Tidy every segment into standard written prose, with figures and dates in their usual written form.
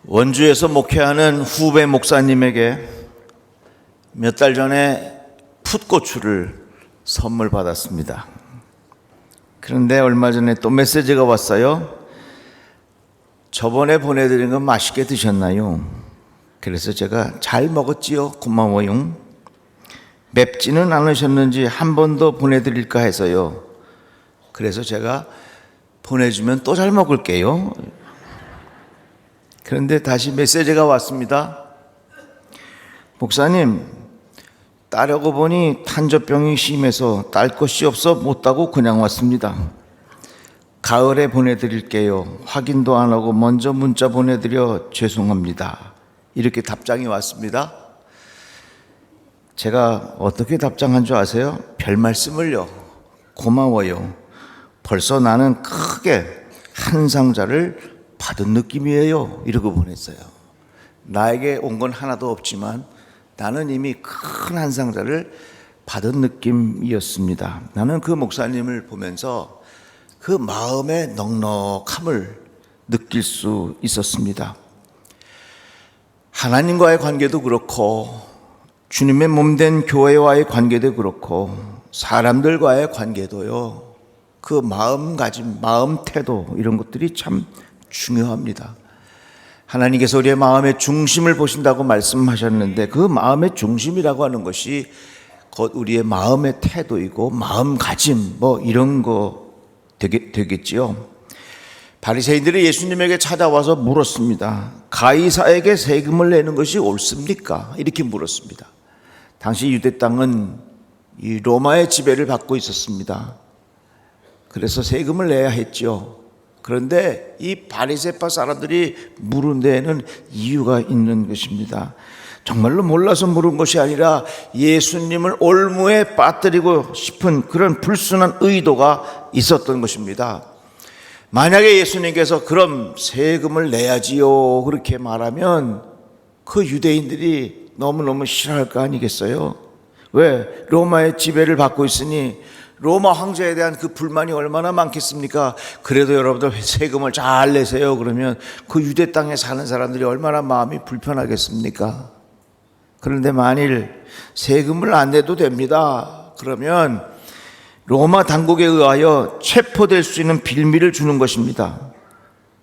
원주에서 목회하는 후배 목사님에게 몇 달 전에 풋고추를 선물 받았습니다. 그런데 얼마 전에 또 메시지가 왔어요. 저번에 보내드린 건 맛있게 드셨나요? 그래서 제가 잘 먹었지요. 고마워요. 맵지는 않으셨는지 한 번 더 보내드릴까 해서요. 그래서 제가 보내주면 또 잘 먹을게요. 그런데 다시 메시지가 왔습니다. 목사님, 따려고 보니 탄저병이 심해서 딸 것이 없어 못 따고 그냥 왔습니다. 가을에 보내드릴게요. 확인도 안 하고 먼저 문자 보내드려 죄송합니다. 이렇게 답장이 왔습니다. 제가 어떻게 답장한 줄 아세요? 별 말씀을요. 고마워요. 벌써 나는 크게 한 상자를 받은 느낌이에요. 이러고 보냈어요. 나에게 온 건 하나도 없지만 나는 이미 큰 한 상자를 받은 느낌이었습니다. 나는 그 목사님을 보면서 그 마음의 넉넉함을 느낄 수 있었습니다. 하나님과의 관계도 그렇고 주님의 몸된 교회와의 관계도 그렇고 사람들과의 관계도요. 그 마음가짐, 마음 태도 이런 것들이 참 중요합니다. 하나님께서 우리의 마음의 중심을 보신다고 말씀하셨는데 그 마음의 중심이라고 하는 것이 곧 우리의 마음의 태도이고 마음가짐 뭐 이런 거 되겠지요. 바리새인들이 예수님에게 찾아와서 물었습니다. 가이사에게 세금을 내는 것이 옳습니까? 이렇게 물었습니다. 당시 유대 땅은 이 로마의 지배를 받고 있었습니다. 그래서 세금을 내야 했죠. 그런데 이 바리새파 사람들이 물은 데에는 이유가 있는 것입니다. 정말로 몰라서 물은 것이 아니라 예수님을 올무에 빠뜨리고 싶은 그런 불순한 의도가 있었던 것입니다. 만약에 예수님께서 그럼 세금을 내야지요 그렇게 말하면 그 유대인들이 너무너무 싫어할 거 아니겠어요? 왜? 로마의 지배를 받고 있으니 로마 황제에 대한 그 불만이 얼마나 많겠습니까? 그래도 여러분들 세금을 잘 내세요 그러면 그 유대 땅에 사는 사람들이 얼마나 마음이 불편하겠습니까? 그런데 만일 세금을 안 내도 됩니다. 그러면 로마 당국에 의하여 체포될 수 있는 빌미를 주는 것입니다.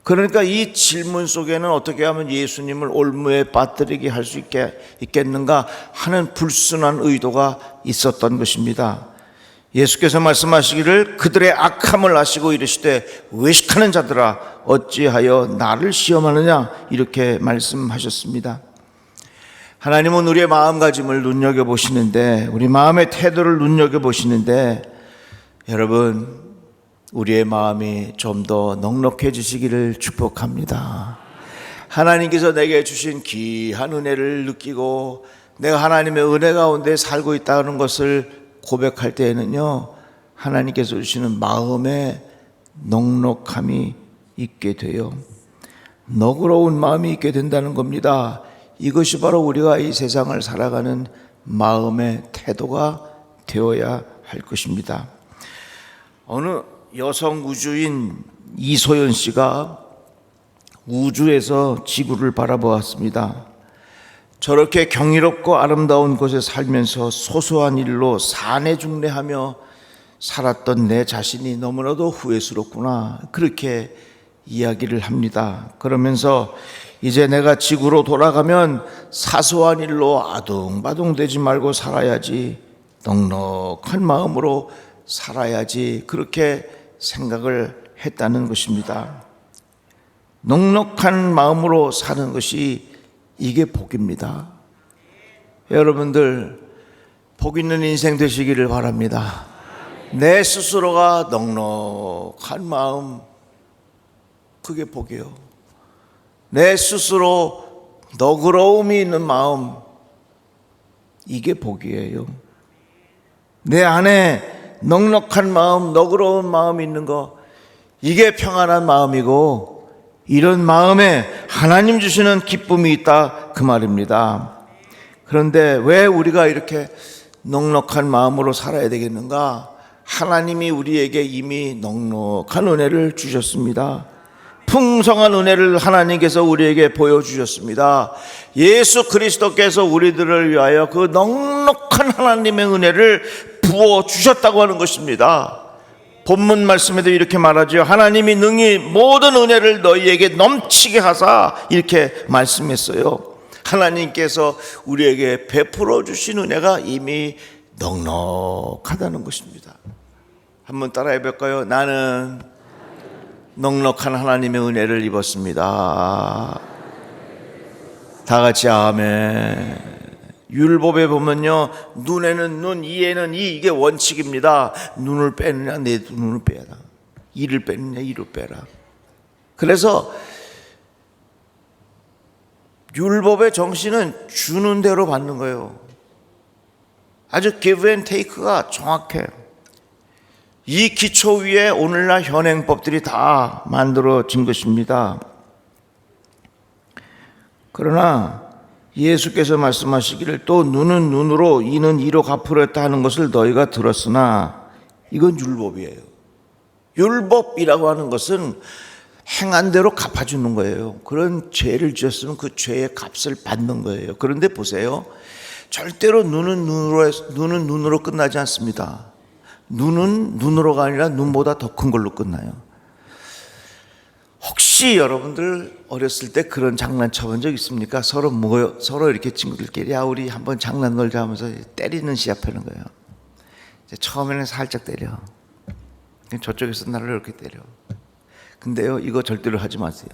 그러니까 이 질문 속에는 어떻게 하면 예수님을 올무에 빠뜨리게 할 수 있겠는가 하는 불순한 의도가 있었던 것입니다. 예수께서 말씀하시기를 그들의 악함을 아시고 이르시되 외식하는 자들아 어찌하여 나를 시험하느냐 이렇게 말씀하셨습니다. 하나님은 우리의 마음가짐을 눈여겨보시는데 우리 마음의 태도를 눈여겨보시는데 여러분 우리의 마음이 좀 더 넉넉해지시기를 축복합니다. 하나님께서 내게 주신 귀한 은혜를 느끼고 내가 하나님의 은혜 가운데 살고 있다는 것을 고백할 때에는요 하나님께서 주시는 마음의 넉넉함이 있게 돼요. 너그러운 마음이 있게 된다는 겁니다. 이것이 바로 우리가 이 세상을 살아가는 마음의 태도가 되어야 할 것입니다. 어느 여성 우주인 이소연 씨가 우주에서 지구를 바라보았습니다. 저렇게 경이롭고 아름다운 곳에 살면서 소소한 일로 사내중내하며 살았던 내 자신이 너무나도 후회스럽구나 그렇게 이야기를 합니다. 그러면서 이제 내가 지구로 돌아가면 사소한 일로 아둥바둥대지 말고 살아야지 넉넉한 마음으로 살아야지 그렇게 생각을 했다는 것입니다. 넉넉한 마음으로 사는 것이 이게 복입니다. 여러분들 복 있는 인생 되시기를 바랍니다. 내 스스로가 넉넉한 마음 그게 복이에요. 내 스스로 너그러움이 있는 마음 이게 복이에요. 내 안에 넉넉한 마음 너그러운 마음이 있는 거 이게 평안한 마음이고 이런 마음에 하나님 주시는 기쁨이 있다 그 말입니다. 그런데 왜 우리가 이렇게 넉넉한 마음으로 살아야 되겠는가? 하나님이 우리에게 이미 넉넉한 은혜를 주셨습니다. 풍성한 은혜를 하나님께서 우리에게 보여주셨습니다. 예수 그리스도께서 우리들을 위하여 그 넉넉한 하나님의 은혜를 부어주셨다고 하는 것입니다. 본문 말씀에도 이렇게 말하죠. 하나님이 능히 모든 은혜를 너희에게 넘치게 하사, 이렇게 말씀했어요. 하나님께서 우리에게 베풀어 주신 은혜가 이미 넉넉하다는 것입니다. 한번 따라해 볼까요? 나는 넉넉한 하나님의 은혜를 입었습니다. 다 같이 아멘. 율법에 보면요, 눈에는 눈, 이에는 이, 이게 원칙입니다. 눈을 빼느냐, 내 눈을 빼라. 이를 빼느냐, 이를 빼라. 그래서 율법의 정신은 주는 대로 받는 거예요. 아주 give and take가 정확해요. 이 기초 위에 오늘날 현행법들이 다 만들어진 것입니다. 그러나 예수께서 말씀하시기를 또 눈은 눈으로 이는 이로 갚으려 했다 하는 것을 너희가 들었으나 이건 율법이에요. 율법이라고 하는 것은 행한 대로 갚아주는 거예요. 그런 죄를 지었으면 그 죄의 값을 받는 거예요. 그런데 보세요, 절대로 눈은 눈으로 끝나지 않습니다. 눈은 눈으로가 아니라 눈보다 더 큰 걸로 끝나요. 혹시 여러분들 어렸을 때 그런 장난 쳐본 적 있습니까? 서로 이렇게 친구들끼리 야 우리 한번 장난 놀자 하면서 때리는 시합하는 거예요. 처음에는 살짝 때려. 저쪽에서 나를 이렇게 때려. 근데요, 이거 절대로 하지 마세요.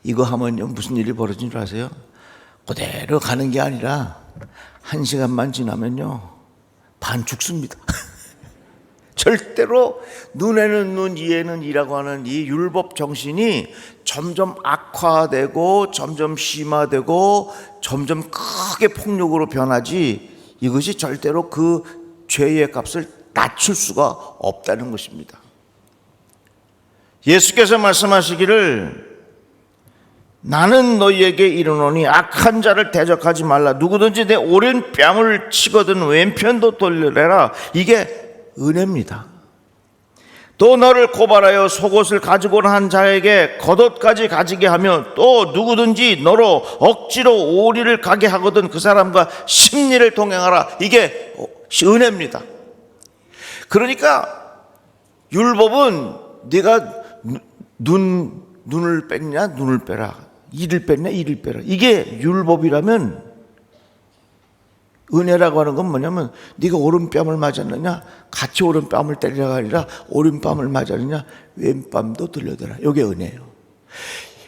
이거 하면요 무슨 일이 벌어진 줄 아세요? 그대로 가는 게 아니라 1시간만 지나면요 반 죽습니다. 절대로 눈에는 눈, 이에는 이라고 하는 이 율법 정신이 점점 악화되고 점점 심화되고 점점 크게 폭력으로 변하지, 이것이 절대로 그 죄의 값을 낮출 수가 없다는 것입니다. 예수께서 말씀하시기를 나는 너희에게 이르노니 악한 자를 대적하지 말라. 누구든지 내 오른 뺨을 치거든 왼편도 돌려내라. 이게 은혜입니다. 또 너를 고발하여 속옷을 가지고 한 자에게 겉옷까지 가지게 하며 또 누구든지 너로 억지로 오리를 가게 하거든 그 사람과 심리를 동행하라. 이게 은혜입니다. 그러니까 율법은 네가 눈을 뺐냐 눈을 빼라, 이를 뺐냐 이를 빼라. 이게 율법이라면 은혜라고 하는 건 뭐냐면 네가 오른뺨을 맞았느냐 같이 오른뺨을 때리라가 아니라 오른뺨을 맞았느냐 왼뺨도 들려대라. 이게 은혜예요.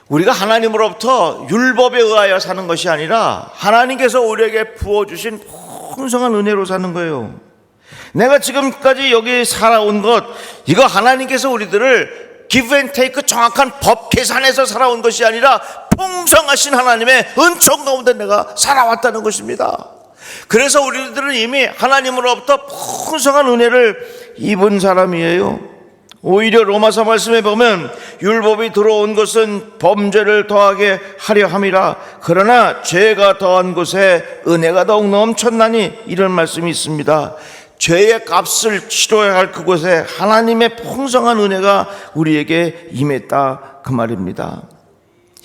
우리가 하나님으로부터 율법에 의하여 사는 것이 아니라 하나님께서 우리에게 부어주신 풍성한 은혜로 사는 거예요. 내가 지금까지 여기 살아온 것, 이거 하나님께서 우리들을 give and take 정확한 법 계산해서 살아온 것이 아니라 풍성하신 하나님의 은총 가운데 내가 살아왔다는 것입니다. 그래서 우리들은 이미 하나님으로부터 풍성한 은혜를 입은 사람이에요. 오히려 로마서 말씀에 보면 율법이 들어온 것은 범죄를 더하게 하려 함이라 그러나 죄가 더한 곳에 은혜가 더욱 넘쳤나니, 이런 말씀이 있습니다. 죄의 값을 치러야 할 그곳에 하나님의 풍성한 은혜가 우리에게 임했다, 그 말입니다.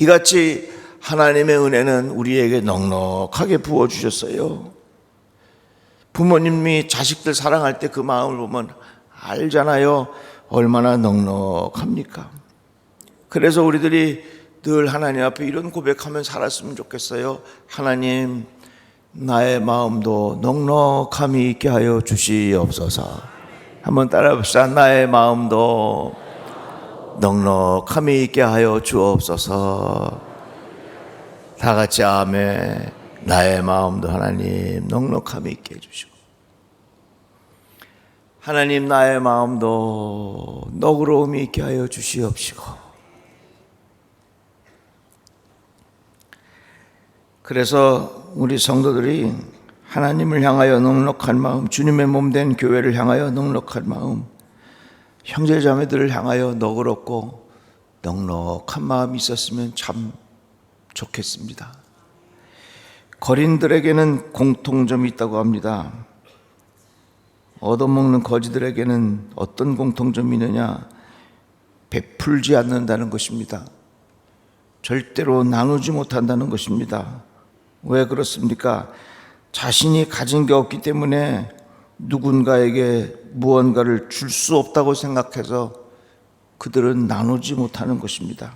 이같이 하나님의 은혜는 우리에게 넉넉하게 부어주셨어요. 부모님이 자식들 사랑할 때 그 마음을 보면 알잖아요. 얼마나 넉넉합니까? 그래서 우리들이 늘 하나님 앞에 이런 고백하면 살았으면 좋겠어요. 하나님, 나의 마음도 넉넉함이 있게 하여 주시옵소서. 한번 따라 봅시다. 나의 마음도 넉넉함이 있게 하여 주옵소서. 다 같이 아멘. 나의 마음도 하나님 넉넉함이 있게 해주시고, 하나님 나의 마음도 너그러움이 있게 하여 주시옵시고. 그래서 우리 성도들이 하나님을 향하여 넉넉한 마음, 주님의 몸된 교회를 향하여 넉넉한 마음, 형제자매들을 향하여 너그럽고 넉넉한 마음이 있었으면 참 좋겠습니다. 거린들에게는 공통점이 있다고 합니다. 얻어먹는 거지들에게는 어떤 공통점이 있느냐? 베풀지 않는다는 것입니다. 절대로 나누지 못한다는 것입니다. 왜 그렇습니까? 자신이 가진 게 없기 때문에 누군가에게 무언가를 줄 수 없다고 생각해서 그들은 나누지 못하는 것입니다.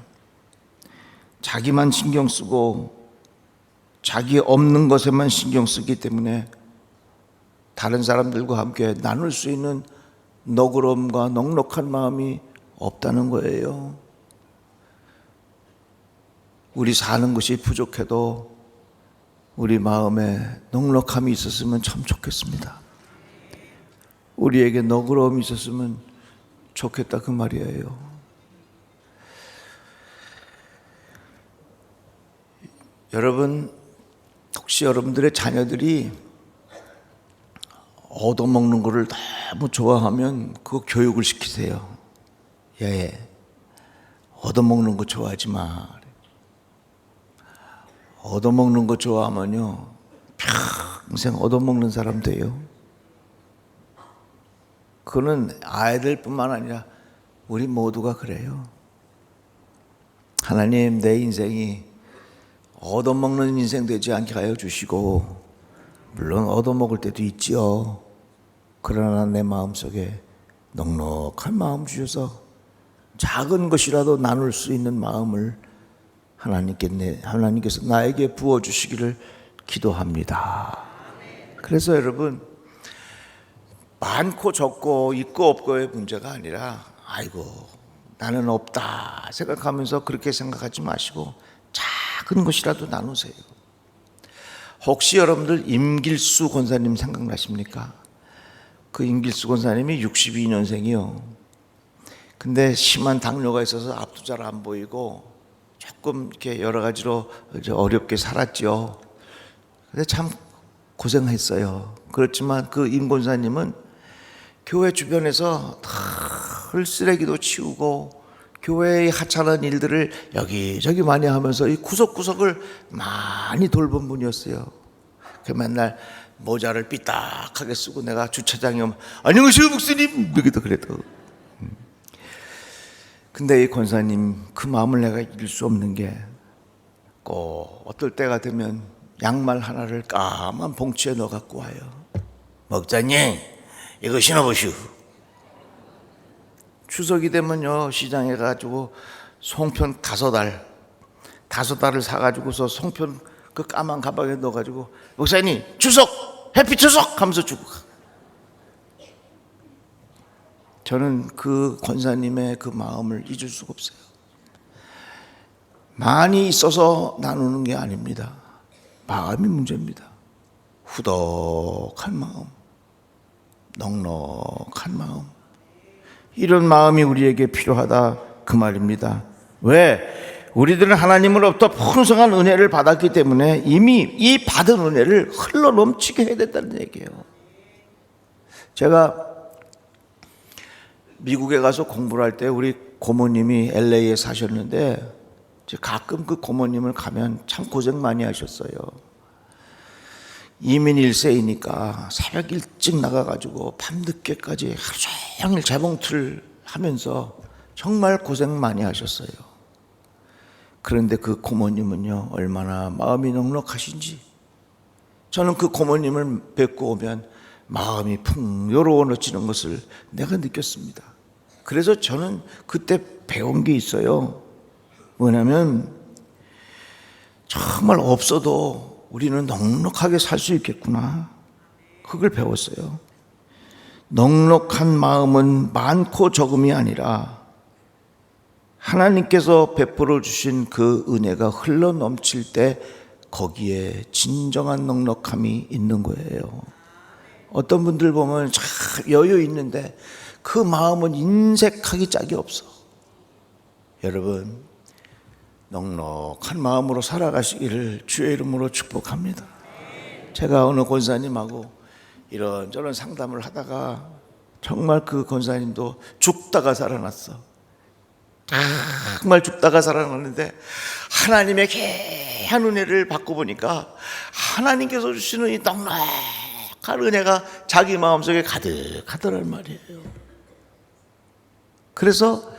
자기만 신경 쓰고 자기 없는 것에만 신경 쓰기 때문에 다른 사람들과 함께 나눌 수 있는 너그러움과 넉넉한 마음이 없다는 거예요. 우리 사는 것이 부족해도 우리 마음에 넉넉함이 있었으면 참 좋겠습니다. 우리에게 너그러움이 있었으면 좋겠다 그 말이에요. 여러분, 혹시 여러분들의 자녀들이 얻어먹는 것을 너무 좋아하면 그거 교육을 시키세요. 얘 얻어먹는 거 좋아하지 마. 얻어먹는 거 좋아하면요 평생 얻어먹는 사람 돼요. 그거는 아이들뿐만 아니라 우리 모두가 그래요. 하나님, 내 인생이 얻어먹는 인생 되지 않게 하여 주시고, 물론 얻어먹을 때도 있지요. 그러나 내 마음속에 넉넉한 마음 주셔서 작은 것이라도 나눌 수 있는 마음을 하나님께서 나에게 부어주시기를 기도합니다. 그래서 여러분, 많고 적고 있고 없고의 문제가 아니라 아이고 나는 없다 생각하면서 그렇게 생각하지 마시고 작은 것이라도 나누세요. 혹시 여러분들 임길수 권사님 생각나십니까? 그 임길수 권사님이 62년생이요. 근데 심한 당뇨가 있어서 앞도 잘 안 보이고 조금 이렇게 여러 가지로 어렵게 살았죠. 근데 참 고생했어요. 그렇지만 그 임 권사님은 교회 주변에서 늘 쓰레기도 치우고 교회의 하찮은 일들을 여기저기 많이 하면서 이 구석구석을 많이 돌본 분이었어요. 그 맨날 모자를 삐딱하게 쓰고 내가 주차장에 오면 안녕하세요 목사님 이렇게도 그래도. 근데 이 권사님 그 마음을 내가 이길 수 없는 게 꼭 어떨 때가 되면 양말 하나를 까만 봉투에 넣어 갖고 와요. 목사님 이거 신어보시오. 추석이 되면요 시장에 가지고 송편 5알을 사가지고서 송편 그 까만 가방에 넣어가지고 목사님 추석 해피 추석 하면서 주고 가. 저는 그 권사님의 그 마음을 잊을 수가 없어요. 많이 있어서 나누는 게 아닙니다. 마음이 문제입니다. 후덕한 마음, 넉넉한 마음, 이런 마음이 우리에게 필요하다 그 말입니다. 왜? 우리들은 하나님으로부터 풍성한 은혜를 받았기 때문에 이미 이 받은 은혜를 흘러넘치게 해야 된다는 얘기예요. 제가 미국에 가서 공부를 할 때 우리 고모님이 LA에 사셨는데 가끔 그 고모님을 가면 참 고생 많이 하셨어요. 이민 1세이니까 새벽 일찍 나가가지고 밤늦게까지 하루 종일 재봉틀 하면서 정말 고생 많이 하셨어요. 그런데 그 고모님은요 얼마나 마음이 넉넉하신지, 저는 그 고모님을 뵙고 오면 마음이 풍요로워지는 것을 내가 느꼈습니다. 그래서 저는 그때 배운 게 있어요. 뭐냐면 정말 없어도 우리는 넉넉하게 살 수 있겠구나, 그걸 배웠어요. 넉넉한 마음은 많고 적음이 아니라 하나님께서 베풀어 주신 그 은혜가 흘러 넘칠 때 거기에 진정한 넉넉함이 있는 거예요. 어떤 분들 보면 참 여유 있는데 그 마음은 인색하기 짝이 없어. 여러분, 넉넉한 마음으로 살아가시기를 주의 이름으로 축복합니다. 제가 어느 권사님하고 이런저런 상담을 하다가 정말 그 권사님도 죽다가 살아났어. 정말 죽다가 살아났는데 하나님의 귀한 은혜를 받고 보니까 하나님께서 주시는 이 넉넉한 은혜가 자기 마음속에 가득하더란 말이에요. 그래서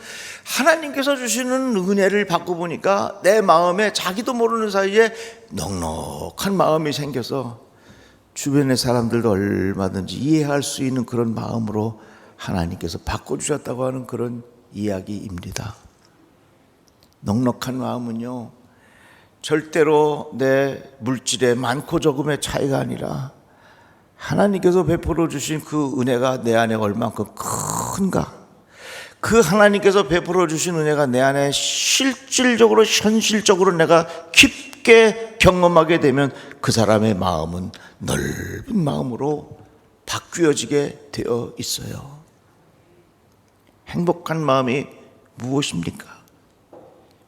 하나님께서 주시는 은혜를 받고 보니까 내 마음에 자기도 모르는 사이에 넉넉한 마음이 생겨서 주변의 사람들도 얼마든지 이해할 수 있는 그런 마음으로 하나님께서 바꿔주셨다고 하는 그런 이야기입니다. 넉넉한 마음은요, 절대로 내 물질의 많고 적음의 차이가 아니라 하나님께서 베풀어 주신 그 은혜가 내 안에 얼만큼 큰가, 그 하나님께서 베풀어 주신 은혜가 내 안에 실질적으로 현실적으로 내가 깊게 경험하게 되면 그 사람의 마음은 넓은 마음으로 바뀌어지게 되어 있어요. 행복한 마음이 무엇입니까?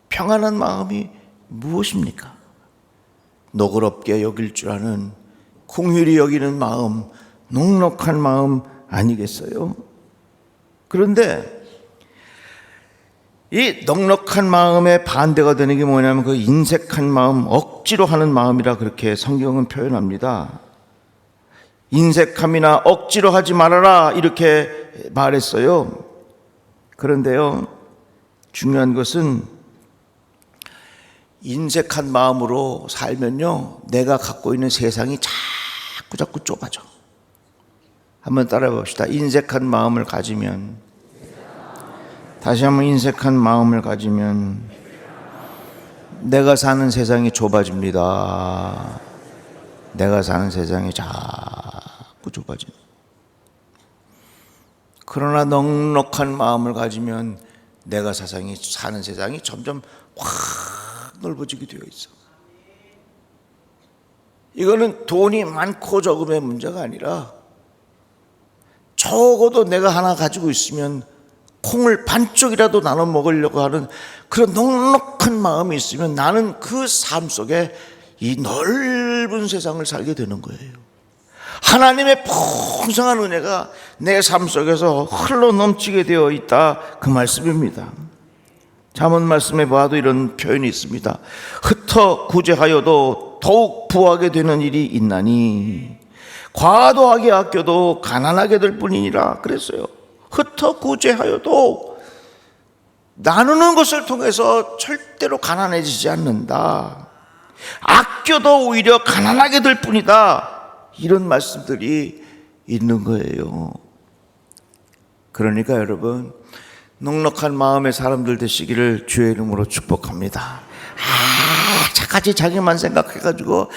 평안한 마음이 무엇입니까? 너그럽게 여길 줄 아는, 긍휼히 여기는 마음, 넉넉한 마음 아니겠어요? 그런데 이 넉넉한 마음의 반대가 되는 게 뭐냐면 그 인색한 마음, 억지로 하는 마음이라 그렇게 성경은 표현합니다. 인색함이나 억지로 하지 말아라 이렇게 말했어요. 그런데요, 중요한 것은 인색한 마음으로 살면요, 내가 갖고 있는 세상이 자꾸 좁아져. 한번 따라해 봅시다. 인색한 마음을 가지면, 다시 한번 인색한 마음을 가지면 내가 사는 세상이 좁아집니다. 내가 사는 세상이 자꾸 좁아집니다. 그러나 넉넉한 마음을 가지면 내가 사는 세상이 점점 확 넓어지게 되어 있어. 이거는 돈이 많고 적음의 문제가 아니라 적어도 내가 하나 가지고 있으면 콩을 반쪽이라도 나눠 먹으려고 하는 그런 넉넉한 마음이 있으면 나는 그 삶 속에 이 넓은 세상을 살게 되는 거예요. 하나님의 풍성한 은혜가 내 삶 속에서 흘러 넘치게 되어 있다, 그 말씀입니다. 잠언 말씀에 봐도 이런 표현이 있습니다. 흩어 구제하여도 더욱 부하게 되는 일이 있나니 과도하게 아껴도 가난하게 될 뿐이니라 그랬어요. 흩어 구제하여도 나누는 것을 통해서 절대로 가난해지지 않는다. 아껴도 오히려 가난하게 될 뿐이다. 이런 말씀들이 있는 거예요. 그러니까 여러분, 넉넉한 마음의 사람들 되시기를 주의 이름으로 축복합니다. 차까지 자기만 생각해가지고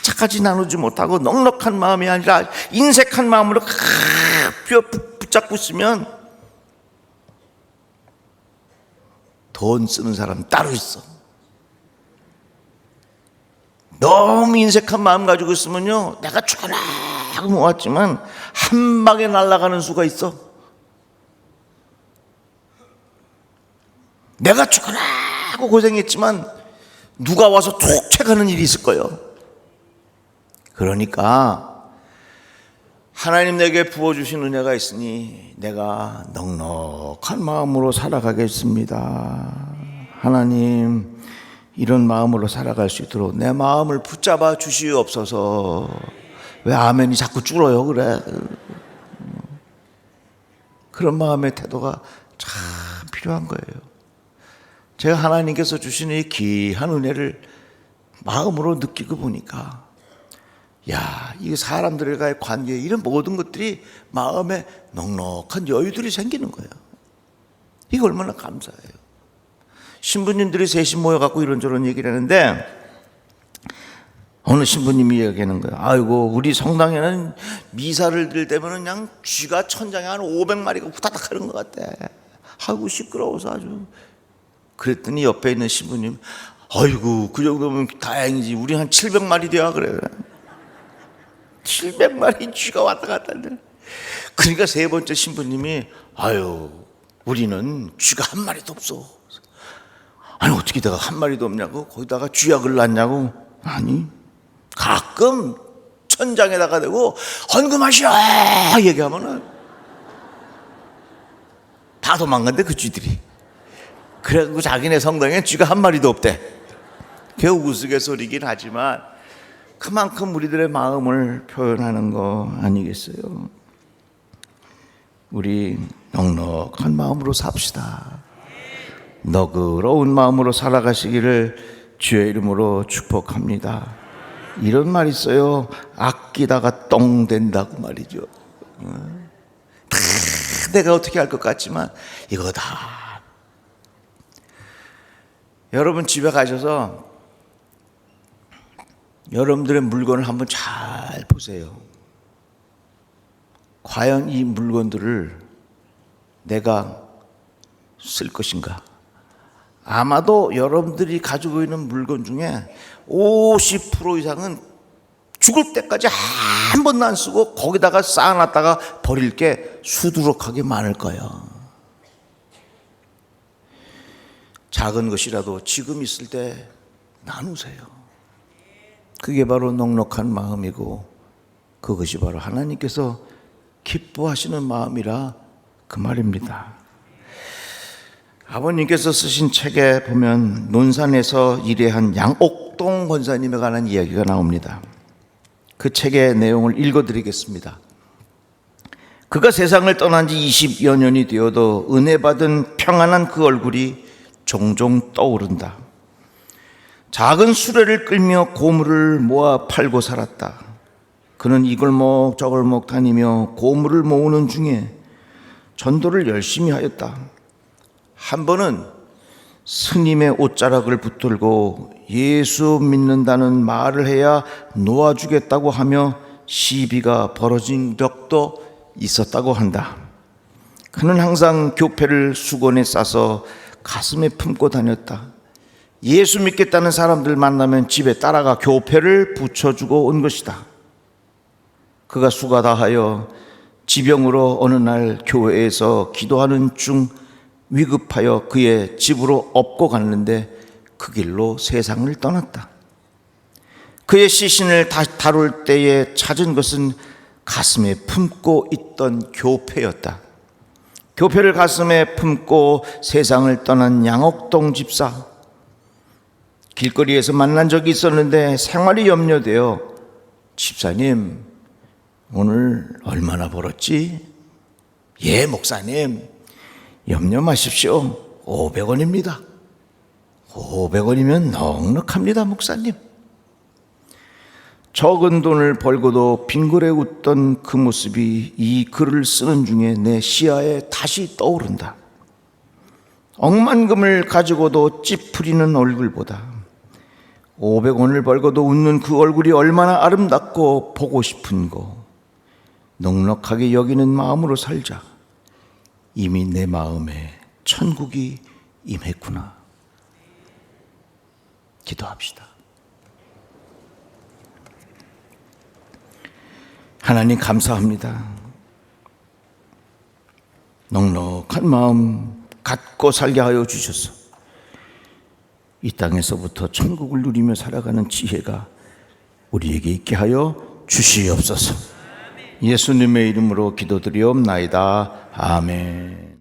차까지 나누지 못하고 넉넉한 마음이 아니라 인색한 마음으로 붙잡고 있으면 돈 쓰는 사람 따로 있어. 너무 인색한 마음 가지고 있으면요, 내가 쭈그라고 모았지만 한 방에 날아가는 수가 있어. 내가 쭈그라고 고생했지만 누가 와서 툭 채가는 일이 있을 거예요. 그러니까 하나님 내게 부어주신 은혜가 있으니 내가 넉넉한 마음으로 살아가겠습니다. 하나님, 이런 마음으로 살아갈 수 있도록 내 마음을 붙잡아 주시옵소서. 왜 아멘이 자꾸 줄어요? 그래. 그런 마음의 태도가 참 필요한 거예요. 제가 하나님께서 주시는 이 귀한 은혜를 마음으로 느끼고 보니까, 야, 이 사람들과의 관계, 이런 모든 것들이 마음에 넉넉한 여유들이 생기는 거예요. 이거 얼마나 감사해요. 신부님들이 셋이 모여갖고 이런저런 얘기를 하는데, 어느 신부님이 얘기하는 거예요. 아이고, 우리 성당에는 미사를 드릴 때면 그냥 쥐가 천장에 한 500마리가 후다닥 하는 것 같아. 아이고, 시끄러워서 아주. 그랬더니 옆에 있는 신부님, 아이고, 그 정도면 다행이지. 우리 한 700마리 돼야 그래. 700마리 쥐가 왔다 갔다 하는데. 그러니까 세 번째 신부님이, 아유, 우리는 쥐가 한 마리도 없어. 아니, 어떻게 내가 한 마리도 없냐고? 거기다가 쥐약을 놨냐고? 아니, 가끔 천장에다가 대고 헌금하시라 얘기하면은 다 도망간대, 그 쥐들이. 그래가지고 자기네 성당에 쥐가 한 마리도 없대. 그 우스갯소리긴 하지만 그만큼 우리들의 마음을 표현하는 거 아니겠어요? 우리 넉넉한 마음으로 삽시다. 너그러운 마음으로 살아가시기를 주의 이름으로 축복합니다. 이런 말 있어요. 아끼다가 똥 된다고 말이죠. 다 내가 어떻게 할 것 같지만 이거 다. 여러분 집에 가셔서 여러분들의 물건을 한번 잘 보세요. 과연 이 물건들을 내가 쓸 것인가? 아마도 여러분들이 가지고 있는 물건 중에 50% 이상은 죽을 때까지 한 번도 안 쓰고 거기다가 쌓아놨다가 버릴 게 수두룩하게 많을 거예요. 작은 것이라도 지금 있을 때 나누세요. 그게 바로 넉넉한 마음이고 그것이 바로 하나님께서 기뻐하시는 마음이라 그 말입니다. 아버님께서 쓰신 책에 보면 논산에서 일해한 양옥동 권사님에 관한 이야기가 나옵니다. 그 책의 내용을 읽어드리겠습니다. 그가 세상을 떠난 지 20여 년이 되어도 은혜 받은 평안한 그 얼굴이 종종 떠오른다. 작은 수레를 끌며 고물을 모아 팔고 살았다. 그는 이 골목 저 골목 다니며 고물을 모으는 중에 전도를 열심히 하였다. 한 번은 스님의 옷자락을 붙들고 예수 믿는다는 말을 해야 놓아주겠다고 하며 시비가 벌어진 적도 있었다고 한다. 그는 항상 교패를 수건에 싸서 가슴에 품고 다녔다. 예수 믿겠다는 사람들 만나면 집에 따라가 교패를 붙여주고 온 것이다. 그가 수가 다하여 지병으로 어느 날 교회에서 기도하는 중 위급하여 그의 집으로 업고 갔는데 그 길로 세상을 떠났다. 그의 시신을 다룰 때에 찾은 것은 가슴에 품고 있던 교패였다. 교패를 가슴에 품고 세상을 떠난 양옥동 집사. 길거리에서 만난 적이 있었는데 생활이 염려되어 집사님 오늘 얼마나 벌었지? 예 목사님 염려 마십시오. 500원입니다. 500원이면 넉넉합니다, 목사님. 적은 돈을 벌고도 빙그레 웃던 그 모습이 이 글을 쓰는 중에 내 시야에 다시 떠오른다. 억만금을 가지고도 찌푸리는 얼굴보다 500원을 벌고도 웃는 그 얼굴이 얼마나 아름답고 보고 싶은고. 넉넉하게 여기는 마음으로 살자. 이미 내 마음에 천국이 임했구나. 기도합시다. 하나님 감사합니다. 넉넉한 마음 갖고 살게 하여 주셔서 이 땅에서부터 천국을 누리며 살아가는 지혜가 우리에게 있게 하여 주시옵소서. 예수님의 이름으로 기도드리옵나이다. 아멘.